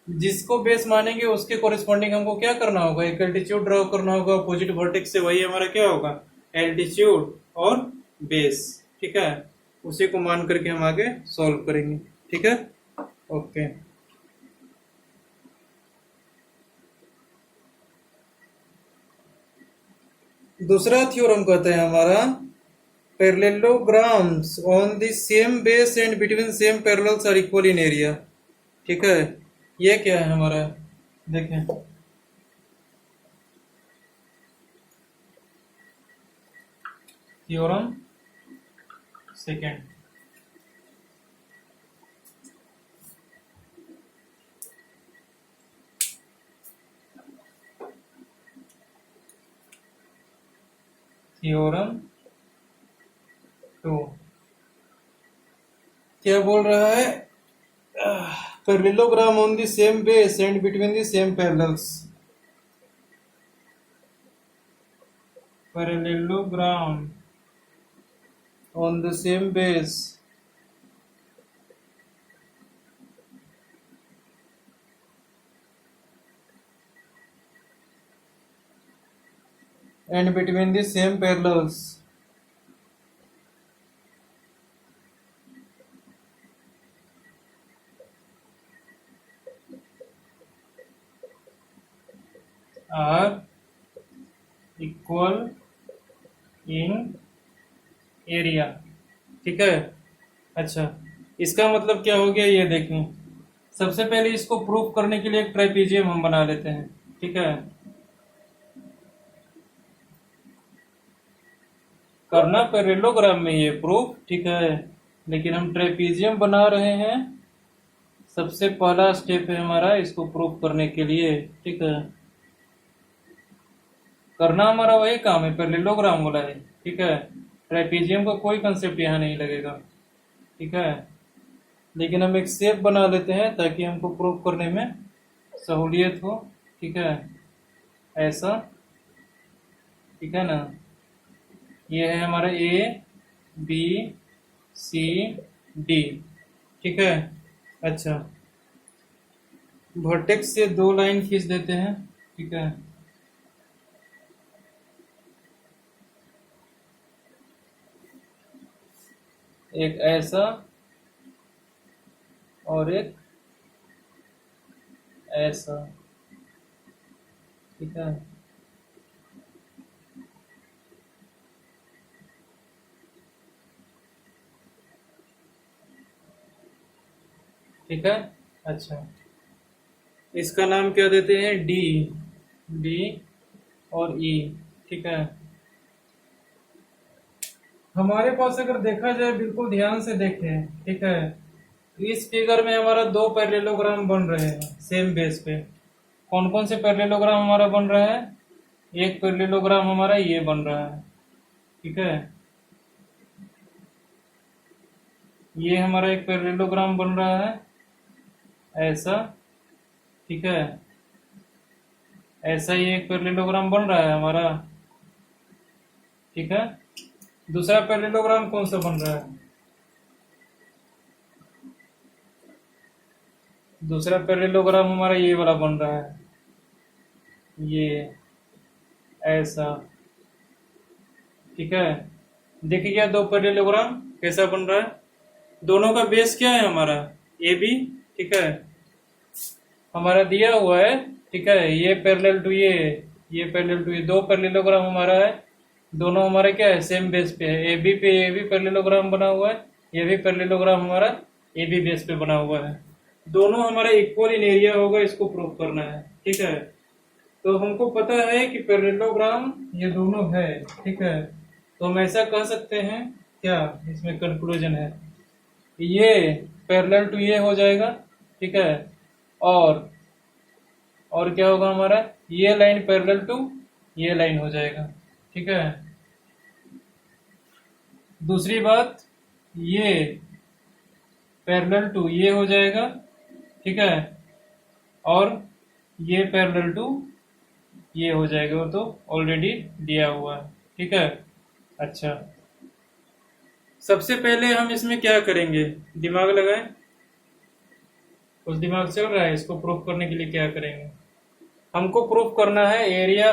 जिसको बेस मानेंगे उसके कोरिस्पॉन्डिंग हमको क्या करना होगा? एक एल्टीट्यूड ड्रॉ करना होगा अपोजिट वर्टेक्स से, वही हमारा क्या होगा? एल्टीट्यूड और बेस, ठीक है। उसी को मान करके हम आगे सॉल्व करेंगे, ठीक है। ओके। दूसरा थ्योरम कहते हैं हमारा parallelograms on the same base and between same parallels are equal in area. ठीक है, ये क्या है हमारा, देखें। थ्योरम सेकेंड, थ्योरम 2 क्या बोल रहा है, parallelogram on the same base and between the same parallels, parallelogram on the same base and between the same parallels are equal in area. ठीक है, अच्छा, इसका मतलब क्या हो गया ये देखें। सबसे पहले इसको प्रूफ करने के लिए एक ट्राइपीजियम हम बना लेते हैं। ठीक है, करना पैरेललोग्राम में ये प्रूफ, ठीक है, लेकिन हम ट्राइपीजियम बना रहे हैं। सबसे पहला स्टेप है हमारा इसको प्रूफ करने के लिए। ठीक है, करना हमारा वही काम है, पैरेललोग्राम वाला है। ठीक है, ट्राइपीजियम का कोई कंसेप्ट यहाँ नहीं लगेगा। ठीक है, लेकिन हम एक शेप बना लेते हैं ताकि हमको प्रूफ करने में सहूलियत हो। ठीक है, ऐसा, ठीक है ना, ये है हमारा ए बी सी डी। ठीक है, अच्छा, वर्टेक्स से 2 लाइन खींच देते हैं। ठीक है, एक ऐसा और एक ऐसा। ठीक है, ठीक है, अच्छा, इसका नाम क्या देते हैं, डी, डी और ई। ठीक है, हमारे पास अगर देखा जाए, बिल्कुल ध्यान से देखें। ठीक है, इस फिगर में हमारा 2 पैरेललोग्राम बन रहे हैं सेम बेस पे। कौन कौन से पैरेललोग्राम हमारा बन रहा है, एक पैरेललोग्राम हमारा ये बन रहा है। ठीक है, ये हमारा एक पैरेललोग्राम बन रहा है ऐसा। ठीक है, ऐसा ही एक पैरेललोग्राम बन रहा है हमारा। ठीक है, दूसरा पैरेललोग्राम कौन सा बन रहा है, दूसरा पैरेललोग्राम हमारा ये वाला बन रहा है, ये ऐसा। ठीक है, देखिए क्या 2 पैरेललोग्राम कैसा बन रहा है, दोनों का बेस क्या है हमारा, ए बी। ठीक है, हमारा दिया हुआ है। ठीक है, ये पैरेलल टू ये पैरेलल टू ये, 2 पैरेललोग्राम हमारा है, दोनों हमारे क्या है, सेम बेस पे है। ए बी पे ए बी पैरेललोग्राम बना हुआ है, ये भी पैरेललोग्राम हमारा ए बी बेस पे बना हुआ है। दोनों हमारा इक्वल इन एरिया होगा, इसको प्रूफ करना है। ठीक है, तो हमको पता है कि पैरेललोग्राम ये दोनों है। ठीक है, तो हम ऐसा कह सकते हैं, क्या इसमें कंक्लूजन है, ये पैरेलल टू ये हो जाएगा। ठीक है, और क्या होगा हमारा, ये लाइन पैरेलल टू ये लाइन हो जाएगा। ठीक है, दूसरी बात, ये पैरेलल टू ये हो जाएगा। ठीक है, और ये पैरेलल टू ये हो जाएगा, वो तो ऑलरेडी दिया हुआ है। ठीक है, अच्छा, सबसे पहले हम इसमें क्या करेंगे, दिमाग लगाएं, कुछ दिमाग चल रहा है, इसको प्रूफ करने के लिए क्या करेंगे, हमको प्रूफ करना है area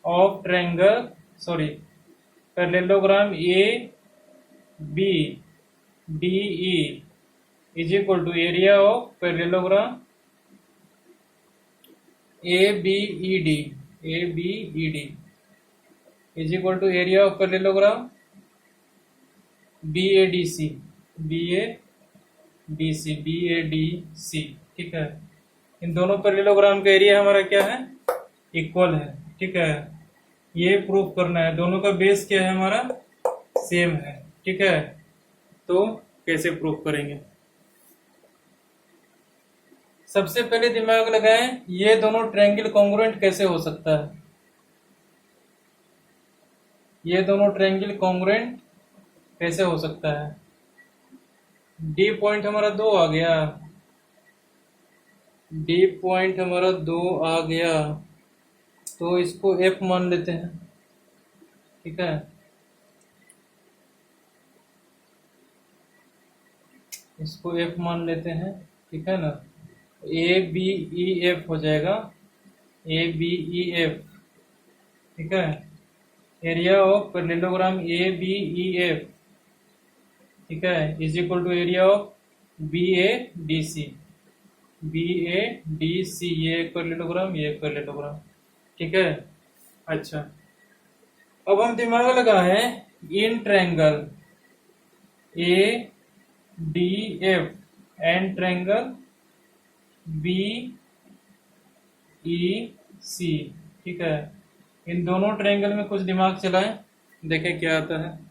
of triangle, sorry, parallelogram A B D E is equal to area of parallelogram A B E D, A B E D. Is equal to area of parallelogram BADC, BADC, ठीक है। इन दोनों parallelogram का area हमारा क्या है, equal है, ठीक है। ये प्रूफ करना है, दोनों का बेस क्या है हमारा, सेम है, ठीक है। तो कैसे प्रूफ करेंगे, सबसे पहले दिमाग लगाएं, ये दोनों ट्रायंगल कॉन्ग्रुएंट कैसे हो सकता है। ये दोनों ट्रायंगल कॉन्ग्रुएंट कैसे हो सकता है। डी पॉइंट हमारा 2 आ गया, डी पॉइंट हमारा 2 आ गया, तो इसको F मान लेते हैं, ठीक है। इसको F मान लेते हैं, ठीक है ना। ABEF हो जाएगा, ABEF, ठीक है। एरिया ऑफ पैरेललोग्राम ABEF, ठीक है, is equal to area of BADC, BADC, ये एक पैरेललोग्राम, ये एक पैरेललोग्राम, ठीक है। अच्छा, अब हम दिमाग लगाए in triangle ADF and triangle BEC, ठीक है। इन दोनों ट्रायंगल में कुछ दिमाग चलाएं, देखें क्या आता है।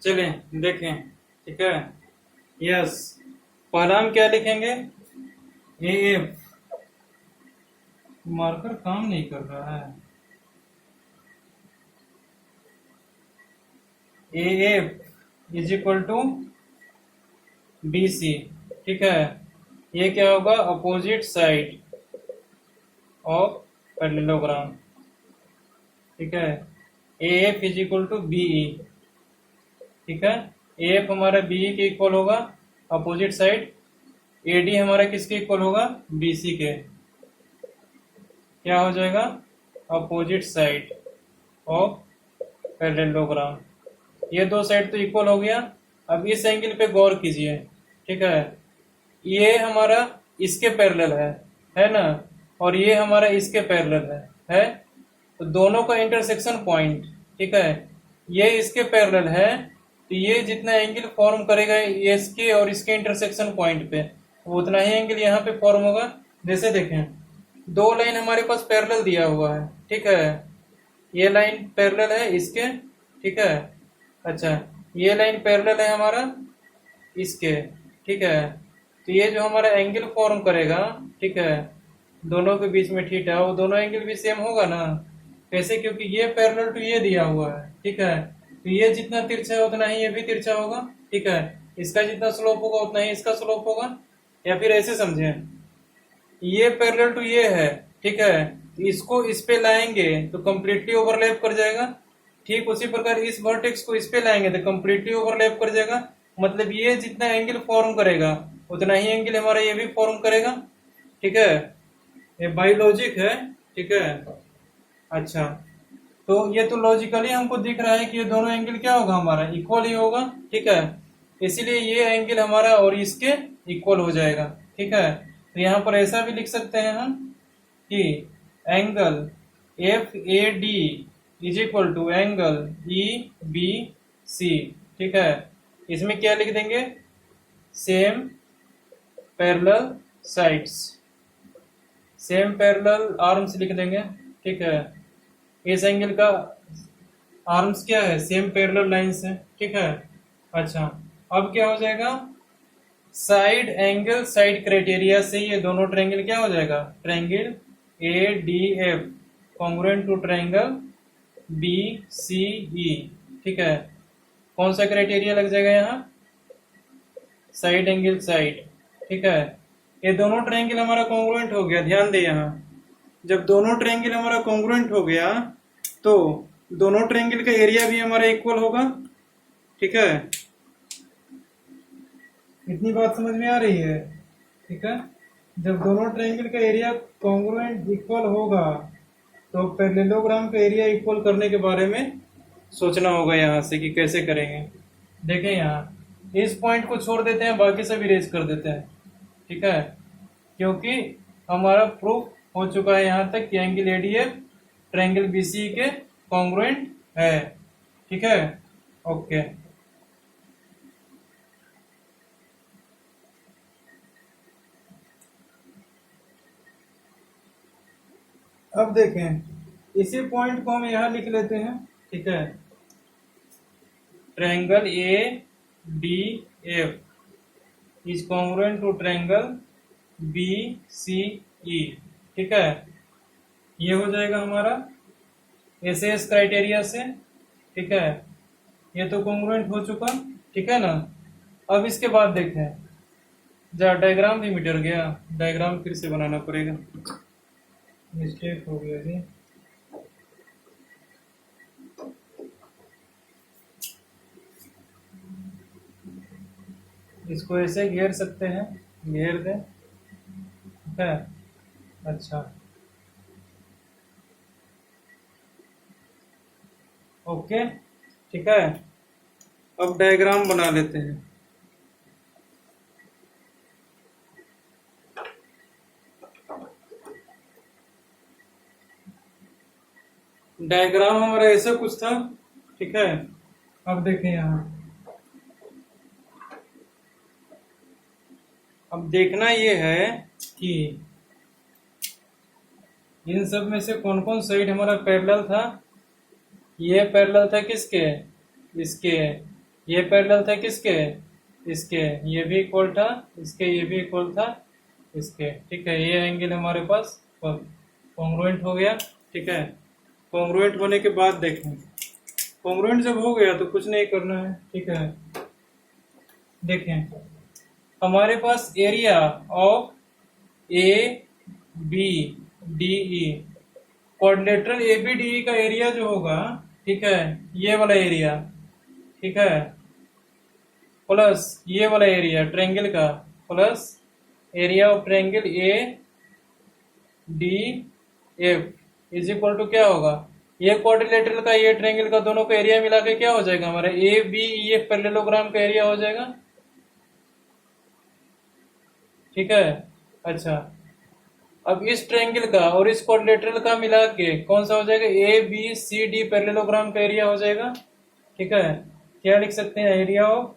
चलें देखें, ठीक है। यस, पहला हम क्या लिखेंगे, AF, मार्कर काम नहीं कर रहा है, AF is equal to BC, ठीक है। ये क्या होगा, अपोजिट साइड ऑफ पैरेललोग्राम, ठीक है। AF is equal to BE, ठीक है। AF हमारा BE के इक्वल होगा, अपोजिट साइड। AD हमारा किसके इक्वल होगा, BC के, क्या हो जाएगा, अपोजिट साइड ऑफ पैरेललोग्राम। ये दो साइड तो इक्वल हो गया। अब इस एंगल पे गौर कीजिए, ठीक है। ये हमारा इसके पैरेलल है ना, और ये हमारा इसके पैरेलल है। तो दोनों का इंटरसेक्शन पॉइंट, ठीक है, ये इसके पैरेलल है, तो ये जितना एंगल फॉर्म करेगा इसके और इसके इंटरसेक्शन पॉइंट पे, वो उतना ही एंगल यहाँ पे फॉर्म होगा। जैसे देखें, दो लाइन हमारे पास पैरेलल दिया हुआ है, ठीक है। ये लाइन पैरेलल है इसके, ठीक है। अच्छा, ये लाइन पैरेलल है हमारा इसके, ठीक है। तो ये जो हमारा एंगल फॉर्म करेगा, ठीक है, दोनों के बीच में थीटा, वो दोनों एंगल भी सेम होगा ना। कैसे, क्योंकि ये पैरेलल टू ये दिया हुआ है, ठीक है। तो ये जितना तिरछा है उतना ही ये भी तिरछा होगा, ठीक है। इसका जितना स्लोप होगा उतना ही इसका स्लोप होगा। या फिर ऐसे समझें, ये पैरेलल टू ये है, ठीक है, तो इसको इस पे लाएंगे तो कंप्लीटली ओवरलैप कर जाएगा। ठीक उसी प्रकार इस वर्टेक्स को इस पे लाएंगे तो कंप्लीटली ओवरलैप कर जाएगा। मतलब ये जितना एंगल फॉर्म करेगा उतना ही एंगल हमारा ये भी फॉर्म करेगा, ठीक है। ये बाय लॉजिक है, ठीक है। अच्छा, तो ये तो लॉजिकली हमको दिख रहा है कि ये दोनों एंगल क्या होगा, हमारा इक्वल ही होगा, ठीक है। इसीलिए ये एंगल हमारा और इसके इक्वल हो जाएगा, ठीक है। तो यहाँ पर ऐसा भी लिख सकते हैं हम कि angle FAD is equal to angle EBC, ठीक है। इसमें क्या लिख देंगे, same parallel sides, same parallel arms लिख देंगे, ठीक है। इस एंगल का आर्म्स क्या है, सेम पैरेलल लाइंस है, ठीक है। अच्छा, अब क्या हो जाएगा, साइड एंगल साइड क्राइटेरिया से ये दोनों ट्रायंगल क्या हो जाएगा, triangle ADF congruent to triangle BCE, ठीक है। कौन सा क्राइटेरिया लग जाएगा यहाँ, साइड एंगल साइड, ठीक है। ये दोनों ट्रायंगल हमारा कॉन्ग्रुएंट हो गया। ध्यान दे, यहाँ जब दोनों ट्रायंगल हमारा कॉन्ग्रुएंट हो गया तो दोनों ट्रायंगल का एरिया भी हमारा इक्वल होगा, ठीक है। इतनी बात समझ में आ रही है, ठीक है। जब दोनों ट्रायंगल का एरिया कॉन्ग्रुएंट इक्वल होगा तो पैरेललोग्राम का एरिया इक्वल करने के बारे में सोचना होगा यहाँ से कि कैसे करेंगे। देखें, यहाँ इस पॉइंट को छोड़ देते हैं, बाकी सब इरेज कर देते हैं, ठीक है। क्योंकि हमारा प्रूफ हो चुका है यहाँ तक कि एंगल ADF ट्रायंगल बीसी के कॉन्ग्रुएंट है। ठीक है, ओके। अब देखें, इसी पॉइंट को हम यहां लिख लेते हैं। ठीक है, triangle A D F is congruent to triangle B C E. ठीक है, ये हो जाएगा हमारा एसएस क्राइटेरिया से। ठीक है, ये तो कॉन्ग्रुएंट हो चुका। ठीक है ना। अब इसके बाद देखें, जरा डायग्राम भी मिट गया, डायग्राम फिर से बनाना पड़ेगा, मिस्टेक हो गया जी। इसको ऐसे घेर सकते हैं, घेर दें। ठीक है, अच्छा, ओके। ठीक है, अब डायग्राम बना लेते हैं। डायग्राम हमारा ऐसा कुछ था। ठीक है, अब देखें यहाँ, अब देखना ये है कि इन सब में से कौन कौन साइड हमारा पैरेलल था। ये पैरेलल था किसके, इसके। ये पैरेलल था किसके, इसके। ये भी इक्वल था इसके, ये भी इक्वल था इसके। ठीक है, ये एंगल हमारे पास कॉन्ग्रुएंट हो गया। ठीक है, कॉन्ग्रुएंट होने के बाद देखें, कॉन्ग्रुएंट जब हो गया तो कुछ नहीं करना है। ठीक है, देखें, हमारे पास area of A B D E, quadrilateral A B D E का एरिया जो होगा, ठीक है, ये वाला एरिया, ठीक है, प्लस ये वाला एरिया ट्रायंगल का, plus area of triangle A D F is equal to क्या होगा, ये क्वाड्रिलेटरल का ये ट्रायंगल का दोनों का एरिया मिला के क्या हो जाएगा हमारा A B E F parallelogram का एरिया हो जाएगा। ठीक है, अच्छा, अब इस ट्रायंगल का और इस क्वाड्रिलेटरल का मिला के कौन सा हो जाएगा, A B C D parallelogram का एरिया हो जाएगा। ठीक है, क्या लिख सकते हैं, area of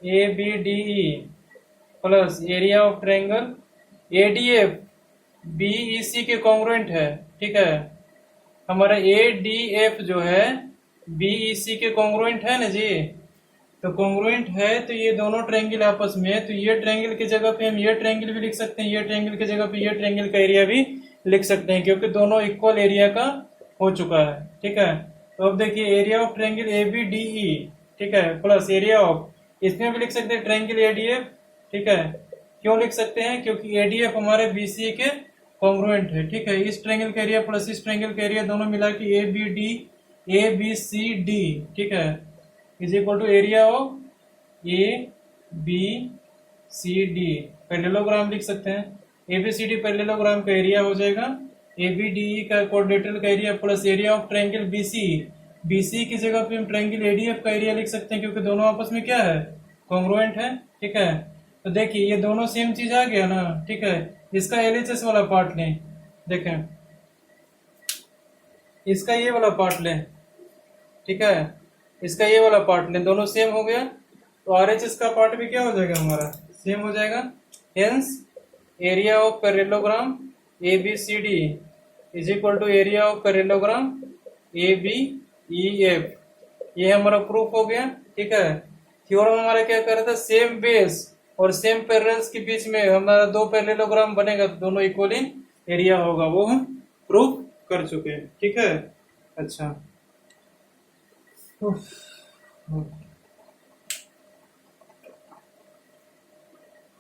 A B D E plus area of triangle A D F B E C के कॉन्ग्रुएंट है। ठीक है, हमारा ए डी एफ जो है बी ई सी के कॉन्ग्रुएंट है ना जी, तो कॉन्ग्रुएंट है तो ये दोनों ट्रायंगल आपस में, तो ये ट्रायंगल की जगह पे हम ये ट्रायंगल भी लिख सकते हैं, ये ट्रायंगल की जगह पे ये ट्रायंगल का एरिया भी लिख सकते हैं, क्योंकि दोनों इक्वल एरिया का हो चुका है। ठीक है, तो अब देखिए area of triangle A B D E, ठीक है, प्लस एरिया ऑफ, इसमें भी लिख सकते हैं ट्रायंगल ए डी एफ। ठीक है, क्यों लिख सकते हैं, क्योंकि ए डी एफ हमारे बी सी के कॉन्ग्रुएंट है। ठीक है, इस ट्रायंगल का एरिया प्लस इस ट्रायंगल का एरिया दोनों मिला के ए बी सी डी, ठीक है, is equal to area of A B C D parallelogram लिख सकते हैं। A B C D parallelogram का एरिया हो जाएगा ए बी डी ई का क्वाड्रिलेटरल का area plus area of triangle B C की जगह पे हम ट्रायंगल एडीएफ का एरिया लिख सकते हैं, क्योंकि दोनों आपस में क्या है, कॉन्ग्रुएंट है। ठीक है, तो देखिए ये दोनों सेम चीज आ गया ना। ठीक है, इसका एलएचएस वाला पार्ट लें, देखें इसका ये वाला पार्ट लें। ठीक है, इसका ये वाला पार्ट लें, दोनों सेम हो गया, तो आरएचएस का पार्ट भी क्या हो जाएगा हमारा, सेम हो जाएगा। Hence area of parallelogram A B C D is equal to area of parallelogram A B E F, ये हमारा प्रूफ हो गया। ठीक है, थ्योरम हमारा क्या कर रहा था, सेम बेस और सेम पैरेलल्स के बीच में हमारा दो पैरेललोग्राम बनेगा तो दोनों इक्वल इन एरिया होगा, वो हम प्रूफ कर चुके हैं। ठीक है, अच्छा,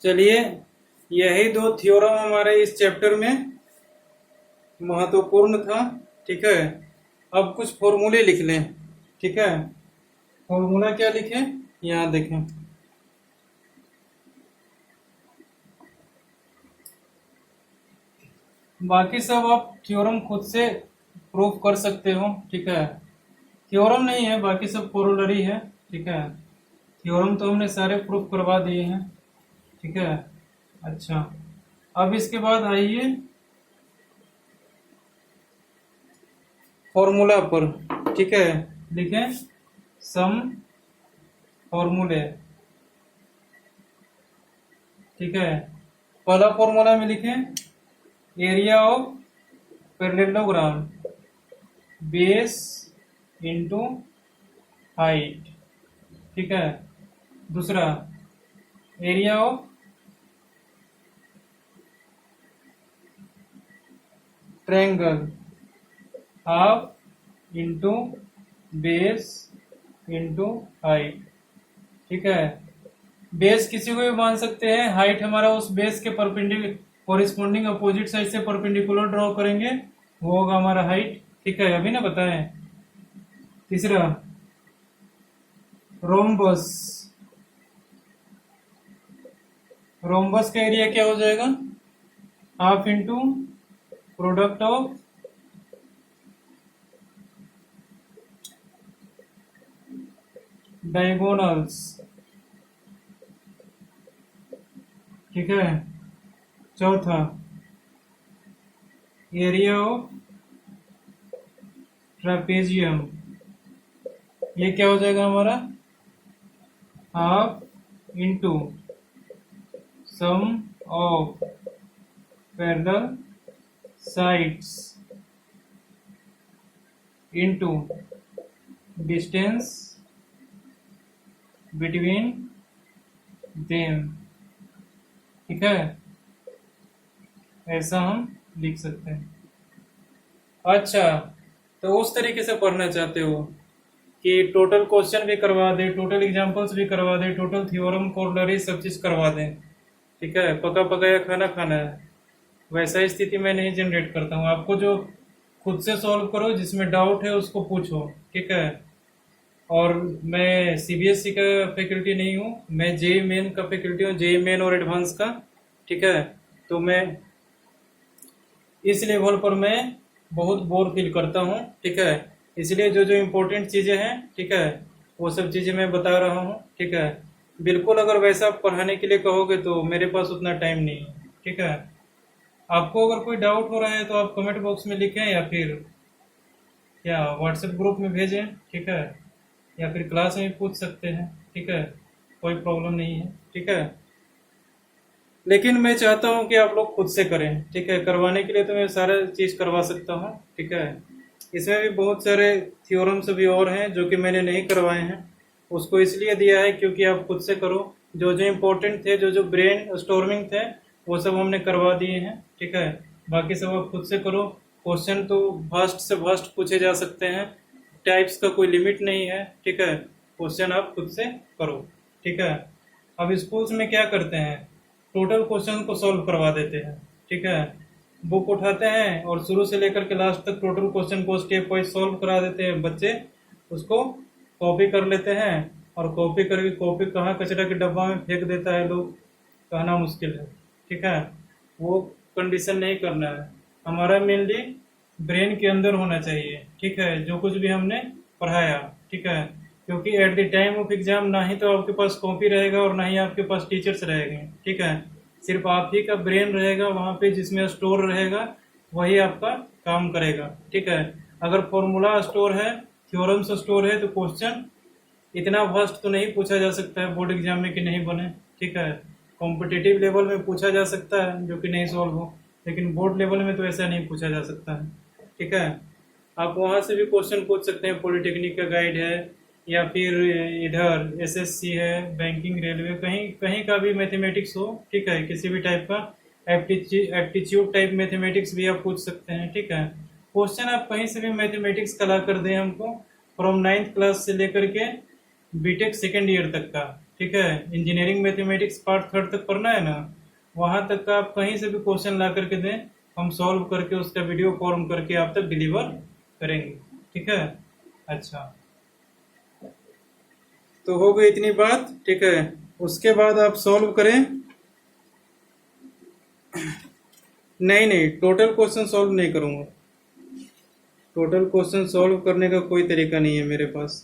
चलिए यही दो थ्योरम हमारे इस चैप्टर में महत्वपूर्ण था। ठीक है, अब कुछ फॉर्मूले लिख लें। ठीक है, फॉर्मूला क्या लिखें, यहाँ देखें, बाकी सब आप थ्योरम खुद से प्रूफ कर सकते हो। ठीक है, थ्योरम नहीं है, बाकी सब कोरोलरी है। ठीक है, थ्योरम तो हमने सारे प्रूफ करवा दिए हैं। ठीक है, अच्छा, अब इसके बाद आइए फॉर्मूला पर, ठीक है, लिखें सम फॉर्मूले, ठीक है। पहला फॉर्मूला में लिखें area of parallelogram base into height, ठीक है। दूसरा area of triangle half into base into height, ठीक है। बेस किसी को भी मान सकते हैं, हाइट हमारा उस बेस के परपेंडिकुलर कोरिस्पोंडिंग अपोजिट साइड से परपेंडिकुलर ड्रॉ करेंगे, वो होगा हमारा हाइट, ठीक है। अभी ना बताएं। तीसरा रोम्बस, रोम्बस का एरिया क्या हो जाएगा, half into product of diagonals, ठीक है। चौथा एरिया ऑफ ट्रापेजियम, ये क्या हो जाएगा हमारा, half into sum of parallel sides into distance between them, ठीक है। ऐसा हम लिख सकते हैं। अच्छा, तो उस तरीके से पढ़ना चाहते हो कि टोटल क्वेश्चन भी करवा दे, टोटल एग्जांपल्स भी करवा दे, टोटल थ्योरम कोरोलरी सब चीज करवा दें, ठीक है। पका पकाया खाना खाना है, वैसा स्थिति मैं नहीं जनरेट करता हूँ। आपको जो खुद से सॉल्व करो, जिसमें डाउट है उसको पूछो, ठीक है। और मैं सीबीएसई का फैकल्टी नहीं हूँ, मैं जेई मेन का फैकल्टी हूँ, जेई मेन और एडवांस का, ठीक है। तो मैं इस लेवल पर मैं बहुत बोर फील करता हूँ, ठीक है। इसलिए जो जो इम्पोर्टेंट चीजें हैं, ठीक है, वो सब चीजें मैं बता रहा हूँ, ठीक है। बिल्कुल अगर वैसा पढ़ाने के लिए कहोगे तो मेरे पास उतना टाइम नहीं है, ठीक है। आपको अगर कोई डाउट हो रहा है तो आप कमेंट बॉक्स में लिखें या फिर क्या व्हाट्सएप ग्रुप में भेजें, ठीक है, या फिर क्लास में पूछ सकते हैं, ठीक है। कोई प्रॉब्लम नहीं है, ठीक है। लेकिन मैं चाहता हूं कि आप लोग खुद से करें, ठीक है। करवाने के लिए तो मैं सारा चीज करवा सकता हूं, ठीक है। इसमें भी बहुत सारे थ्योरम्स भी और हैं जो कि मैंने नहीं करवाए हैं, उसको इसलिए दिया है क्योंकि आप खुद से करो। जो जो इम्पोर्टेंट थे, जो जो ब्रेन स्टॉर्मिंग थे, वो सब हमने करवा दिए हैं, ठीक है। बाकी सब आप खुद से करो। क्वेश्चन तो वास्ट से वास्ट पूछे जा सकते हैं, टाइप्स का कोई लिमिट नहीं है, ठीक है। क्वेश्चन आप खुद से करो, ठीक है। अब स्कूल्स में क्या करते हैं, टोटल क्वेश्चन को सॉल्व करवा देते हैं, ठीक है। बुक उठाते हैं और शुरू से लेकर के लास्ट तक टोटल क्वेश्चन को स्टेप वाइज सॉल्व करा देते हैं। बच्चे उसको कॉपी कर लेते हैं और कॉपी करके कॉपी कहाँ कचरा के डब्बा में फेंक देता है लोग, कहना मुश्किल है, ठीक है। वो कंडीशन नहीं करना है। हमारा मेनली ब्रेन के अंदर होना चाहिए, ठीक है, जो कुछ भी हमने पढ़ाया, ठीक है। क्योंकि at the time of exam ना ही तो आपके पास कॉपी रहेगा और ना ही आपके पास टीचर्स रहेंगे, ठीक है। सिर्फ आप ही का ब्रेन रहेगा वहां पे, जिसमें स्टोर रहेगा, वही आपका काम करेगा, ठीक है। अगर फॉर्मूला स्टोर है, थ्योरम्स स्टोर है, तो क्वेश्चन इतना वास्ट तो नहीं पूछा जा सकता है बोर्ड एग्जाम में कि नहीं बने, ठीक है। कॉम्पिटिटिव लेवल में पूछा जा सकता है जो कि नहीं सॉल्व हो, लेकिन बोर्ड लेवल में तो ऐसा नहीं पूछा जा सकता है, ठीक है। आप वहां से भी क्वेश्चन पूछ सकते हैं, पॉलिटेक्निक का गाइड है या फिर इधर एसएससी है, बैंकिंग, रेलवे, कहीं कहीं का भी मैथमेटिक्स हो, ठीक है, किसी भी टाइप का एप्टीट्यूड टाइप मैथमेटिक्स भी आप पूछ सकते हैं, ठीक है। क्वेश्चन आप कहीं से भी मैथमेटिक्स का ला कर दें हमको, फ्रॉम 9th क्लास से लेकर के बीटेक सेकेंड ईयर तक का, ठीक है। इंजीनियरिंग मैथमेटिक्स पार्ट 3rd तक पढ़ना है ना, वहां तक का आप कहीं से भी क्वेश्चन ला करके दें, हम सॉल्व करके उसका वीडियो फॉर्म करके आप तक डिलीवर करेंगे, ठीक है। अच्छा, तो हो गई इतनी बात, ठीक है। उसके बाद आप सॉल्व करें। नहीं नहीं, टोटल क्वेश्चन सॉल्व नहीं करूंगा। टोटल क्वेश्चन सॉल्व करने का कोई तरीका नहीं है मेरे पास।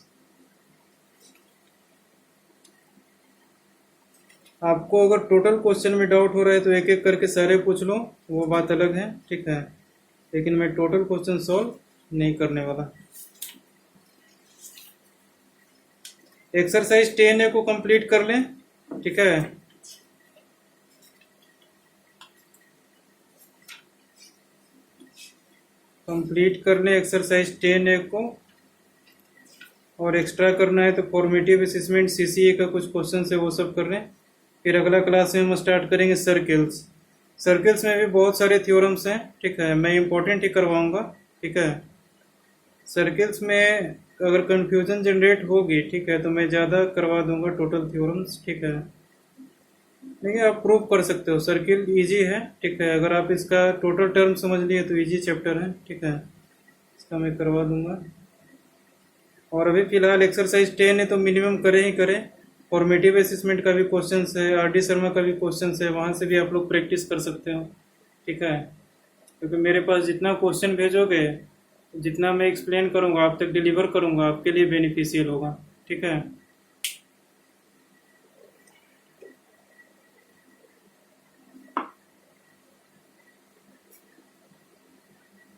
आपको अगर टोटल क्वेश्चन में डाउट हो रहा है तो एक एक करके सारे पूछ लो, वो बात अलग है, ठीक है। लेकिन मैं टोटल क्वेश्चन सॉल्व नहीं करने वाला। एक्सरसाइज 10A को कंप्लीट कर लें, ठीक है। कंप्लीट कर लें एक्सरसाइज 10A को, और एक्स्ट्रा करना है तो फॉर्मेटिव असेसमेंट CCA का कुछ क्वेश्चन है वो सब कर लें। फिर अगला क्लास में हम स्टार्ट करेंगे सर्किल्स। सर्किल्स में भी बहुत सारे थ्योरम्स हैं, ठीक है, मैं इंपॉर्टेंट ही करवाऊंगा, ठीक है। सर्किल्स में अगर कंफ्यूजन जनरेट होगी, ठीक है, तो मैं ज़्यादा करवा दूंगा टोटल थ्योरम्स, ठीक है। देखिए आप प्रूव कर सकते हो, सर्किल इजी है, ठीक है। अगर आप इसका टोटल टर्म समझ लिए तो इजी चैप्टर है, ठीक है, इसका मैं करवा दूंगा। और अभी फिलहाल एक्सरसाइज 10 है तो मिनिमम करें ही करें। फॉर्मेटिव असेसमेंट का भी क्वेश्चन है, RD शर्मा का भी क्वेश्चन है, वहाँ से भी आप लोग प्रैक्टिस कर सकते हो, ठीक है। क्योंकि मेरे पास जितना क्वेश्चन भेजोगे, जितना मैं एक्सप्लेन करूँगा आप तक डिलीवर करूँगा, आपके लिए बेनिफिशियल होगा, ठीक है।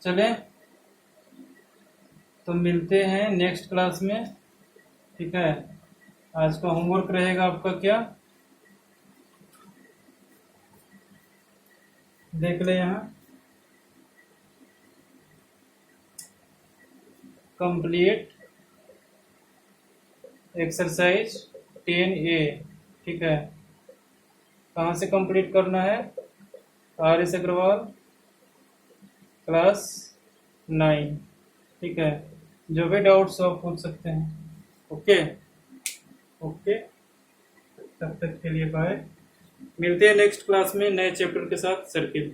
चलें तो मिलते हैं नेक्स्ट क्लास में, ठीक है। आज का होमवर्क रहेगा आपका क्या, देख ले यहाँ, कंप्लीट एक्सरसाइज 10A, ठीक है। कहाँ से कंप्लीट करना है, RS अग्रवाल क्लास 9, ठीक है। जो भी डाउट्स हो आप पूछ सकते हैं, ओके ओके। तब तक के लिए बाय, मिलते हैं नेक्स्ट क्लास में नए चैप्टर के साथ सर्किल।